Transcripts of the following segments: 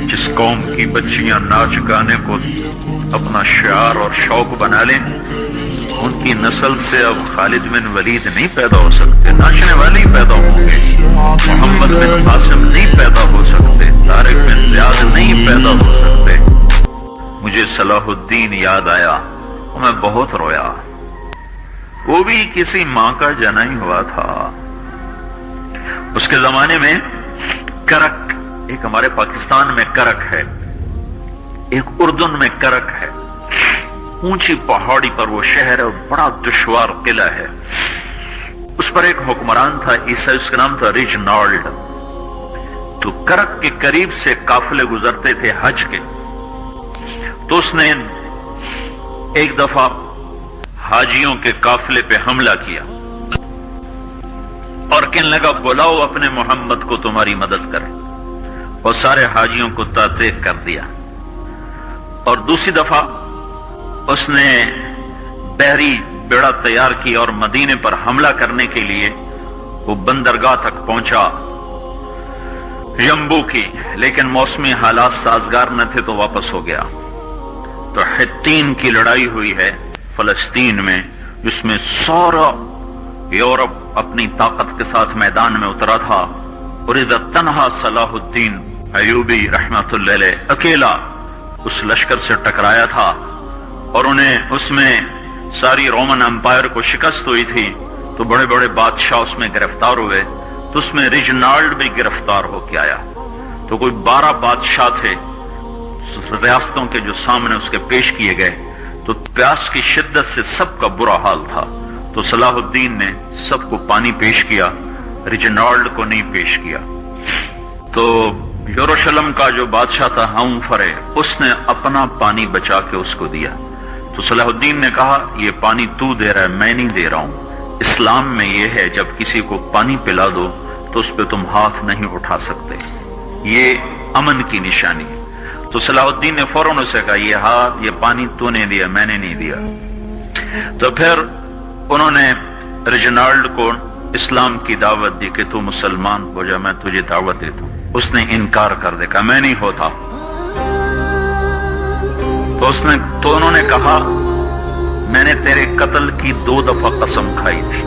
जिस कौम की बच्चियां नाच गाने को अपना शियार और शौक बना लें, उनकी नस्ल से अब खालिद बिन वलीद नहीं पैदा हो सकते, नाचने वाले ही पैदा होंगे। मोहम्मद बिन कासिम नहीं पैदा हो सकते, तारिक बिन ज़ियाद नहीं पैदा हो सकते। मुझे सलाहुद्दीन याद आया और मैं बहुत रोया। वो भी किसी मां का जना ही हुआ था। उसके जमाने में करक, एक हमारे पाकिस्तान में करक है, एक उर्दुन में करक है। ऊंची पहाड़ी पर वो शहर है, बड़ा दुश्वार किला है। उस पर एक हुक्मरान था ईसाई, उसका नाम था रिजनाल्ड। तो करक के करीब से काफिले गुजरते थे हज के। तो उसने एक दफा हाजियों के काफिले पे हमला किया और कहने लगा, बुलाओ अपने मोहम्मद को, तुम्हारी मदद करे। और सारे हाजियों को तातेक कर दिया। और दूसरी दफा उसने बहरी बेड़ा तैयार किया और मदीने पर हमला करने के लिए वो बंदरगाह तक पहुंचा यम्बू की, लेकिन मौसमी हालात साजगार न थे तो वापस हो गया। तो हित्तीन की लड़ाई हुई है फलस्तीन में, जिसमें सारा यूरोप अपनी ताकत के साथ मैदान में उतरा था। और इधर तन्हा सलाहुद्दीन अयूबी रहमतुल्लाह अलैह अकेला उस लश्कर से टकराया था और उन्हें उसमें सारी रोमन एम्पायर को शिकस्त हुई थी। तो बड़े बड़े बादशाह उसमें गिरफ्तार हुए। तो उसमें रिजनाल्ड भी गिरफ्तार होकर आया। तो कोई 12 बादशाह थे रियासतों के जो सामने उसके पेश किए गए। तो प्यास की शिद्दत से सबका बुरा हाल था। तो सलाहुद्दीन ने सबको पानी पेश किया, रिजनाल्ड को नहीं पेश किया। तो यरूशलेम का जो बादशाह था हमफरे, उसने अपना पानी बचा के उसको दिया। तो सलाहुद्दीन ने कहा, ये पानी तू दे रहा है, मैं नहीं दे रहा हूं। इस्लाम में यह है, जब किसी को पानी पिला दो तो उस पर तुम हाथ नहीं उठा सकते, ये अमन की निशानी है। तो सलाहुद्दीन ने फौरन उसे कहा, ये पानी तूने दिया, मैंने नहीं दिया। तो फिर उन्होंने रिजनाल्ड को इस्लाम की दावत दी कि तू मुसलमान हो जा, मैं तुझे दावत देता हूं। उसने इनकार कर दिया, मैं नहीं होता। तो उन्होंने कहा, मैंने तेरे कत्ल की 2 दफा कसम खाई थी।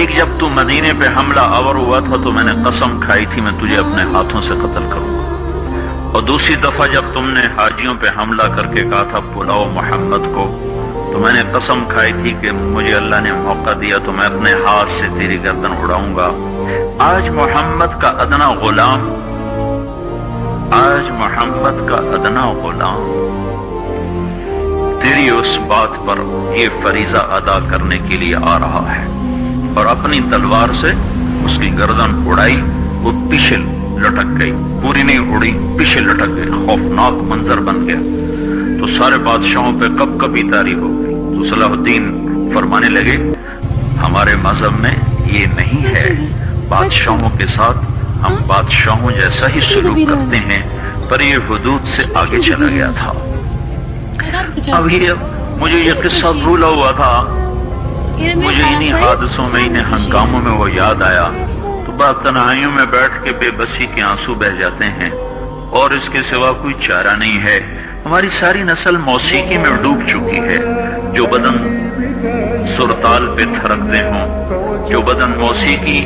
एक जब तू मदीने पे हमला आवर हुआ था तो मैंने कसम खाई थी मैं तुझे अपने हाथों से कत्ल करूंगा। और दूसरी दफा जब तुमने हाजियों पे हमला करके कहा था बुलाओ मोहम्मद को, तो मैंने कसम खाई थी कि मुझे अल्लाह ने मौका दिया तो मैं अपने हाथ से तेरी गर्दन उड़ाऊंगा। आज मोहम्मद का अदना गुलाम तेरी उस बात पर ये फरीजा अदा करने के लिए आ रहा है। और अपनी तलवार से उसकी गर्दन उड़ाई, वो पीछे लटक गई, पूरी नहीं उड़ी, पीछे लटक गई। खौफनाक मंजर बन गया। तो सारे बादशाहों पे कब-कभी तारी हो गई। तो सलाहुद्दीन फरमाने लगे, हमारे मजहब में ये नहीं है, बादशाहों के साथ हम बादशाहों जैसा ही सलूक करते हैं, पर ये हुदूद से आगे चला गया था। अब ये मुझे ये किस्सा भूला हुआ था, मुझे इन्हीं हादसों में, इन्हीं हंगामों में वो याद आया। तो बात तन्हाइयों में बैठ के बेबसी के आंसू बह जाते हैं और इसके सिवा कोई चारा नहीं है। हमारी सारी नस्ल मौसीकी में डूब चुकी है। जो बदन सुरताल पे थरकते हों, जो बदन मौसीकी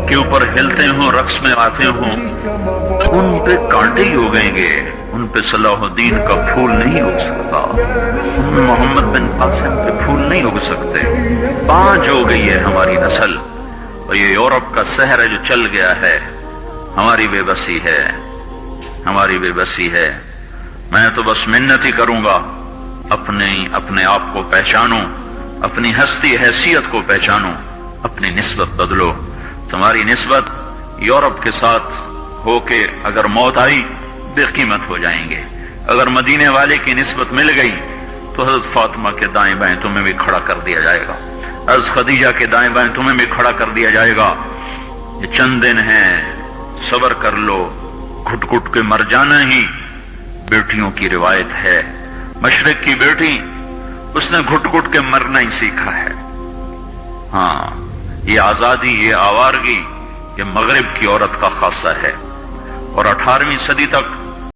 के ऊपर हिलते हों, रक्स में आते हों, उन पे कांटे ही उगेंगे, उन पे सलाहुद्दीन का फूल नहीं उग सकता, उन मोहम्मद बिन कासिम पे फूल नहीं उग सकते। पांच हो गई है हमारी नस्ल और ये यूरोप का शहर है जो चल गया है। हमारी बेबसी है, हमारी बेबसी है। मैं तो बस मिन्नत ही करूंगा, अपने आप को पहचानो, अपनी हस्ती हैसियत को पहचानो, अपनी निस्बत बदलो। तुम्हारी निस्बत यूरोप के साथ होके अगर मौत आई बेकीमत हो जाएंगे। अगर मदीने वाले की निस्बत मिल गई तो हजरत फातिमा के दाएं बाएं तुम्हें भी खड़ा कर दिया जाएगा, हजरत खदीजा के दाएं बाएं तुम्हें भी खड़ा कर दिया जाएगा। ये चंद दिन हैं, सब्र कर लो, घुट घुट के मर जाना ही बेटियों की रिवायत है। मशरिक की बेटी, उसने घुट घुट के मरना ही सीखा है। हाँ, ये आजादी, ये आवारगी, یہ مغرب کی عورت کا خاصہ ہے، اور 18ویں صدی تک